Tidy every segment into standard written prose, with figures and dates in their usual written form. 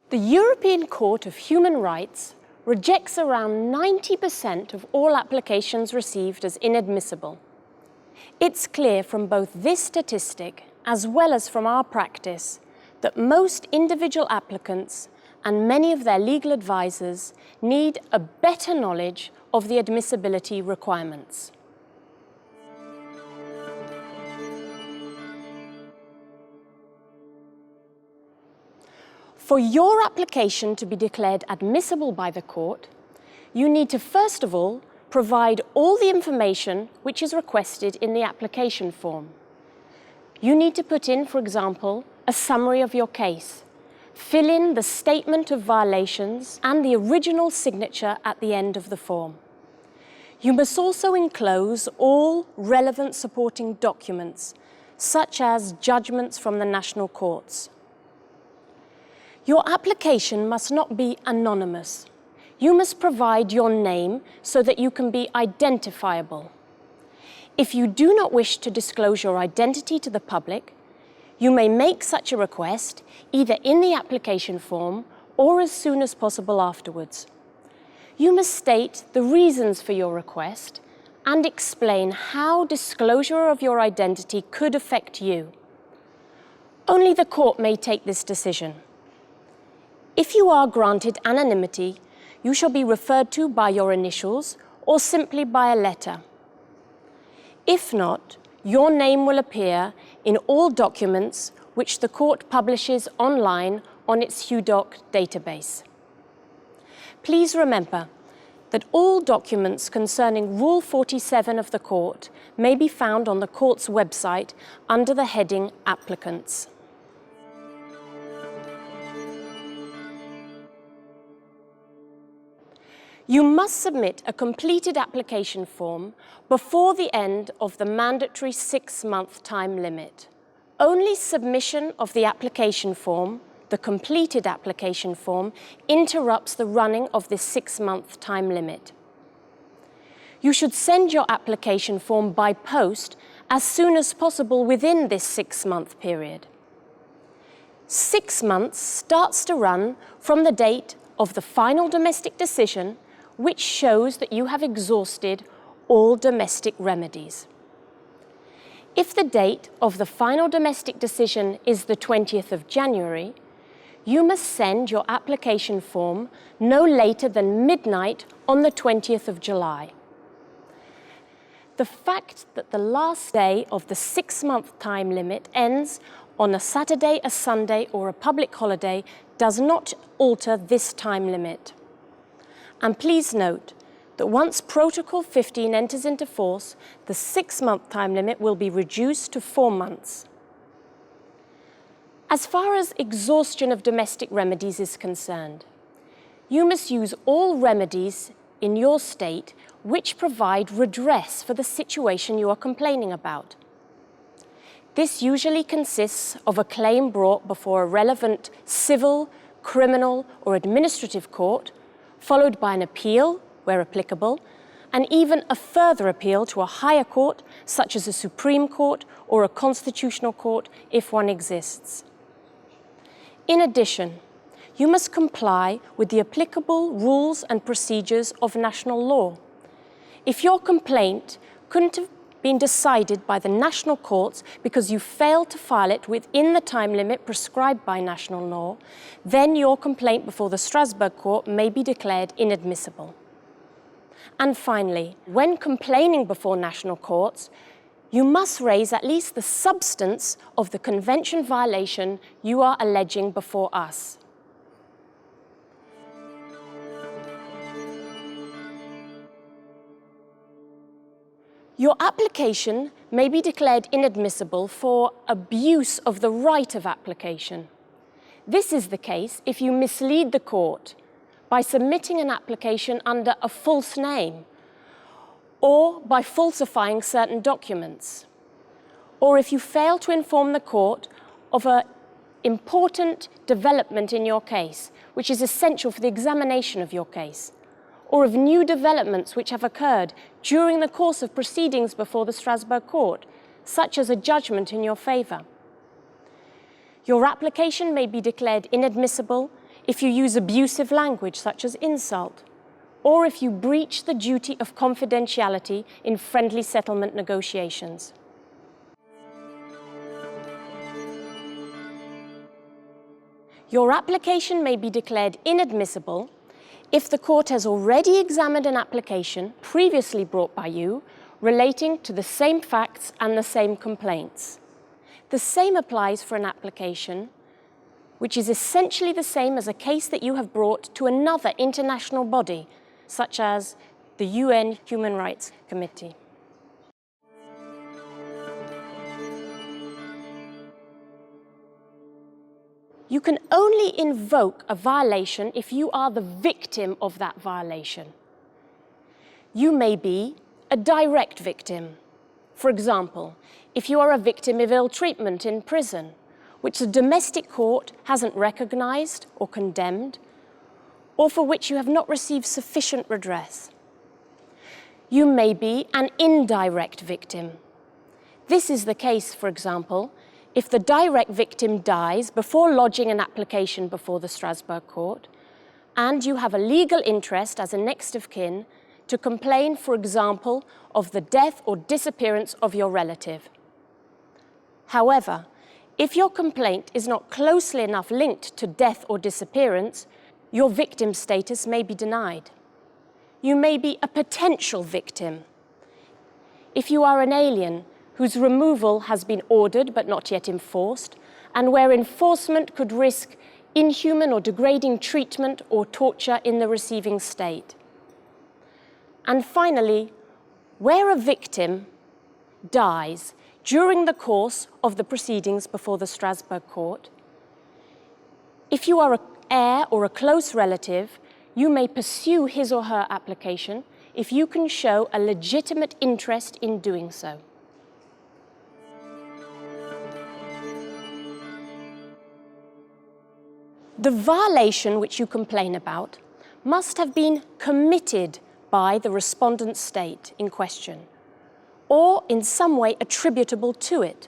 The European Court of Human Rights rejects around 90% of all applications received as inadmissible. It's clear from both this statistic as well as from our practice that most individual applicants and many of their legal advisors need a better knowledge of the admissibility requirements. For your application to be declared admissible by the court, you need to first of all provide all the information which is requested in the application form. You need to put in, for example, a summary of your case, fill in the statement of violations and the original signature at the end of the form. You must also enclose all relevant supporting documents, such as judgments from the national courts. Your application must not be anonymous. You must provide your name so that you can be identifiable. If you do not wish to disclose your identity to the public, you may make such a request either in the application form or as soon as possible afterwards. You must state the reasons for your request and explain how disclosure of your identity could affect you. Only the court may take this decision. If you are granted anonymity, you shall be referred to by your initials or simply by a letter. If not, your name will appear in all documents which the court publishes online on its HUDOC database. Please remember that all documents concerning Rule 47 of the court may be found on the court's website under the heading Applicants. You must submit a completed application form before the end of the mandatory 6-month time limit. Only submission of the application form, the completed application form, interrupts the running of this 6-month time limit. You should send your application form by post as soon as possible within this 6-month period. 6 months starts to run from the date of the final domestic decision, which shows that you have exhausted all domestic remedies. If the date of the final domestic decision is the 20th of January, you must send your application form no later than midnight on the 20th of July. The fact that the last day of the 6-month time limit ends on a Saturday, a Sunday, or a public holiday does not alter this time limit. And please note that once Protocol 15 enters into force, the 6-month time limit will be reduced to 4 months. As far as exhaustion of domestic remedies is concerned, you must use all remedies in your state which provide redress for the situation you are complaining about. This usually consists of a claim brought before a relevant civil, criminal, or administrative court, followed by an appeal, where applicable, and even a further appeal to a higher court, such as a Supreme Court or a constitutional court, if one exists. In addition, you must comply with the applicable rules and procedures of national law. If your complaint couldn't have been decided by the national courts because you failed to file it within the time limit prescribed by national law, then your complaint before the Strasbourg court may be declared inadmissible. And finally, when complaining before national courts, you must raise at least the substance of the convention violation you are alleging before us. Your application may be declared inadmissible for abuse of the right of application. This is the case if you mislead the court by submitting an application under a false name, or by falsifying certain documents, or if you fail to inform the court of an important development in your case, which is essential for the examination of your case, or of new developments which have occurred during the course of proceedings before the Strasbourg court, such as a judgment in your favour. Your application may be declared inadmissible if you use abusive language such as insult, or if you breach the duty of confidentiality in friendly settlement negotiations. Your application may be declared inadmissible if the court has already examined an application previously brought by you relating to the same facts and the same complaints. The same applies for an application which is essentially the same as a case that you have brought to another international body, such as the UN Human Rights Committee. You can only invoke a violation if you are the victim of that violation. You may be a direct victim. For example, if you are a victim of ill treatment in prison, which the domestic court hasn't recognized or condemned, or for which you have not received sufficient redress. You may be an indirect victim. This is the case, for example, if the direct victim dies before lodging an application before the Strasbourg court, and you have a legal interest as a next of kin to complain, for example, of the death or disappearance of your relative. However, if your complaint is not closely enough linked to death or disappearance, your victim status may be denied. You may be a potential victim. If you are an alien whose removal has been ordered but not yet enforced, and where enforcement could risk inhuman or degrading treatment or torture in the receiving state. And finally, where a victim dies during the course of the proceedings before the Strasbourg court, if you are an heir or a close relative, you may pursue his or her application if you can show a legitimate interest in doing so. The violation which you complain about must have been committed by the respondent state in question, or in some way attributable to it.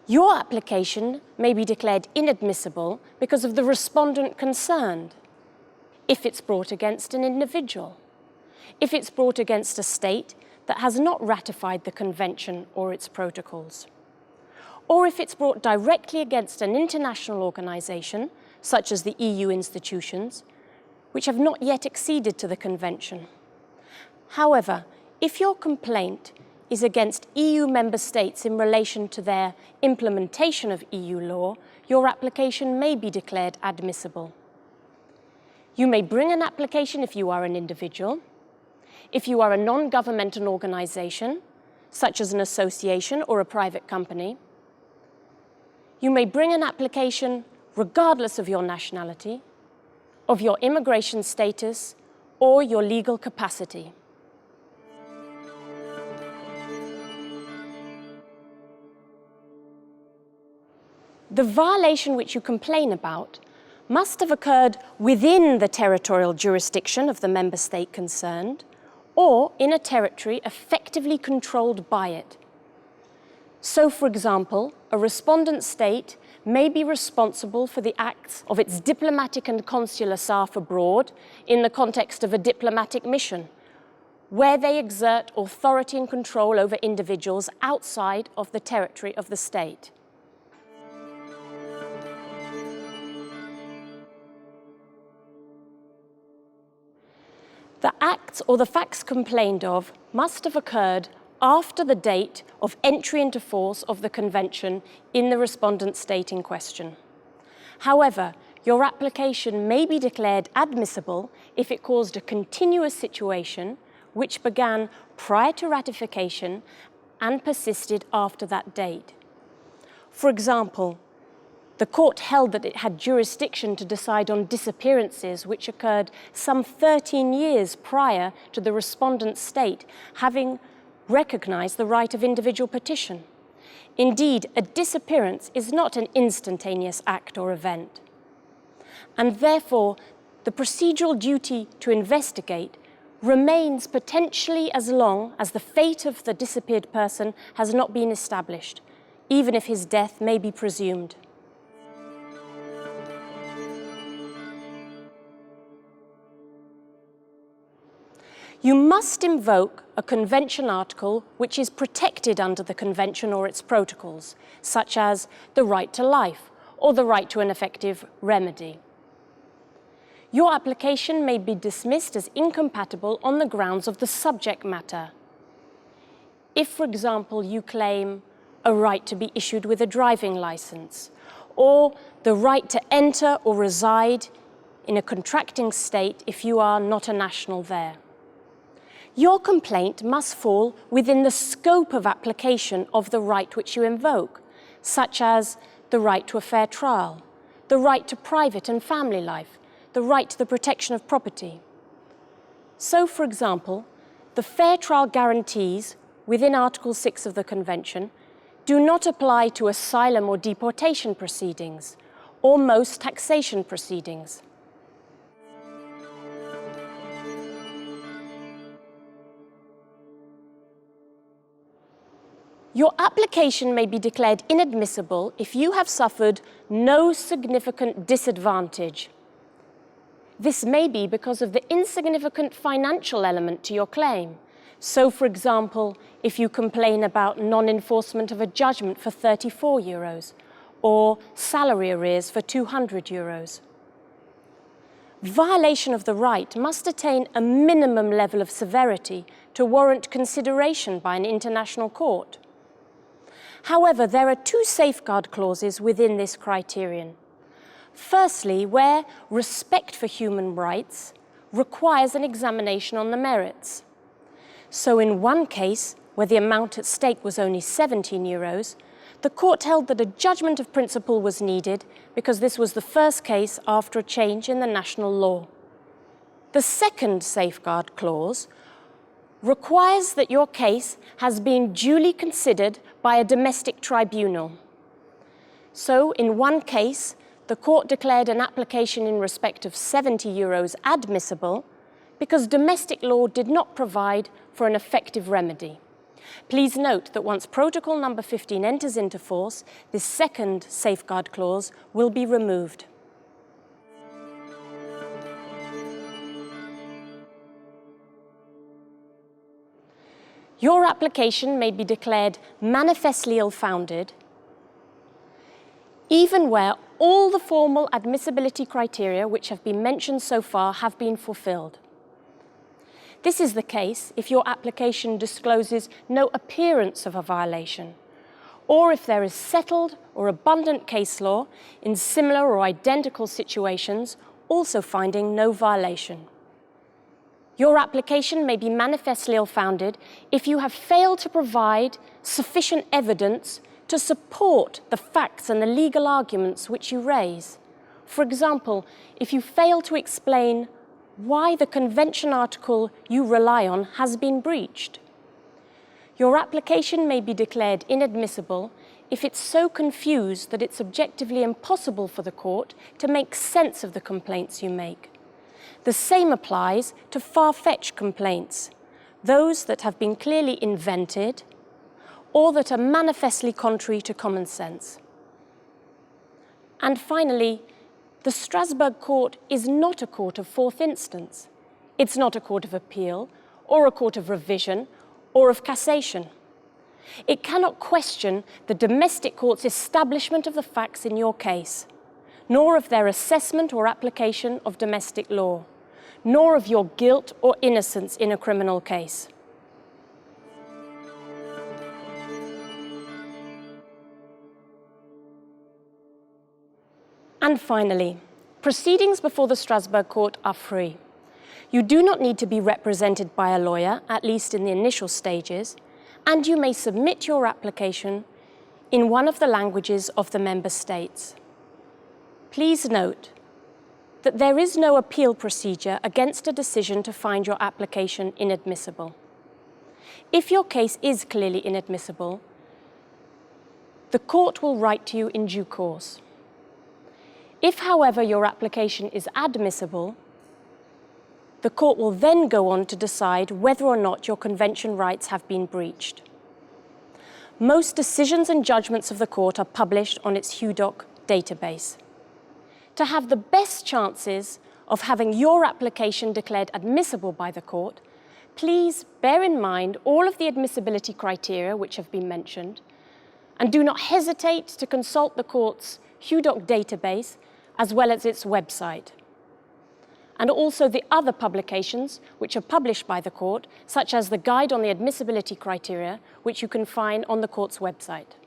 Your application may be declared inadmissible because of the respondent concerned, if it's brought against an individual, if it's brought against a state that has not ratified the Convention or its protocols, or if it's brought directly against an international organization, such as the EU institutions, which have not yet acceded to the Convention. However, if your complaint is against EU member states in relation to their implementation of EU law, your application may be declared admissible. You may bring an application if you are an individual, if you are a non-governmental organization, such as an association or a private company. You may bring an application regardless of your nationality, of your immigration status, or your legal capacity. The violation which you complain about must have occurred within the territorial jurisdiction of the member state concerned, or in a territory effectively controlled by it. So, for example, a respondent state may be responsible for the acts of its diplomatic and consular staff abroad in the context of a diplomatic mission, where they exert authority and control over individuals outside of the territory of the state. The acts or the facts complained of must have occurred after the date of entry into force of the Convention in the respondent state in question. However, your application may be declared admissible if it caused a continuous situation which began prior to ratification and persisted after that date. For example, the court held that it had jurisdiction to decide on disappearances which occurred some 13 years prior to the respondent state having recognized the right of individual petition. Indeed, a disappearance is not an instantaneous act or event. And therefore, the procedural duty to investigate remains potentially as long as the fate of the disappeared person has not been established, even if his death may be presumed. You must invoke a Convention article which is protected under the Convention or its protocols, such as the right to life or the right to an effective remedy. Your application may be dismissed as incompatible on the grounds of the subject matter. If, for example, you claim a right to be issued with a driving license, or the right to enter or reside in a contracting state if you are not a national there. Your complaint must fall within the scope of application of the right which you invoke, such as the right to a fair trial, the right to private and family life, the right to the protection of property. So, for example, the fair trial guarantees within Article 6 of the Convention do not apply to asylum or deportation proceedings, or most taxation proceedings. Your application may be declared inadmissible if you have suffered no significant disadvantage. This may be because of the insignificant financial element to your claim. So, for example, if you complain about non-enforcement of a judgment for €34 or salary arrears for €200. Violation of the right must attain a minimum level of severity to warrant consideration by an international court. However, there are two safeguard clauses within this criterion. Firstly, where respect for human rights requires an examination on the merits. So in one case, where the amount at stake was only €17, the court held that a judgment of principle was needed because this was the first case after a change in the national law. The second safeguard clause requires that your case has been duly considered by a domestic tribunal. So in one case, the court declared an application in respect of €70 admissible because domestic law did not provide for an effective remedy. Please note that once Protocol number 15 enters into force, this second safeguard clause will be removed. Your application may be declared manifestly ill-founded, even where all the formal admissibility criteria which have been mentioned so far have been fulfilled. This is the case if your application discloses no appearance of a violation, or if there is settled or abundant case law in similar or identical situations also finding no violation. Your application may be manifestly ill-founded if you have failed to provide sufficient evidence to support the facts and the legal arguments which you raise. For example, if you fail to explain why the Convention article you rely on has been breached. Your application may be declared inadmissible if it's so confused that it's objectively impossible for the court to make sense of the complaints you make. The same applies to far-fetched complaints, those that have been clearly invented or that are manifestly contrary to common sense. And finally, the Strasbourg Court is not a court of fourth instance. It's not a court of appeal, or a court of revision, or of cassation. It cannot question the domestic court's establishment of the facts in your case, nor of their assessment or application of domestic law, nor of your guilt or innocence in a criminal case. And finally, proceedings before the Strasbourg Court are free. You do not need to be represented by a lawyer, at least in the initial stages, and you may submit your application in one of the languages of the member states. Please note that there is no appeal procedure against a decision to find your application inadmissible. If your case is clearly inadmissible, the court will write to you in due course. If, however, your application is admissible, the court will then go on to decide whether or not your convention rights have been breached. Most decisions and judgments of the court are published on its HUDOC database. To have the best chances of having your application declared admissible by the court, please bear in mind all of the admissibility criteria which have been mentioned, and do not hesitate to consult the Court's HUDOC database as well as its website, and also the other publications which are published by the Court, such as the Guide on the Admissibility Criteria, which you can find on the Court's website.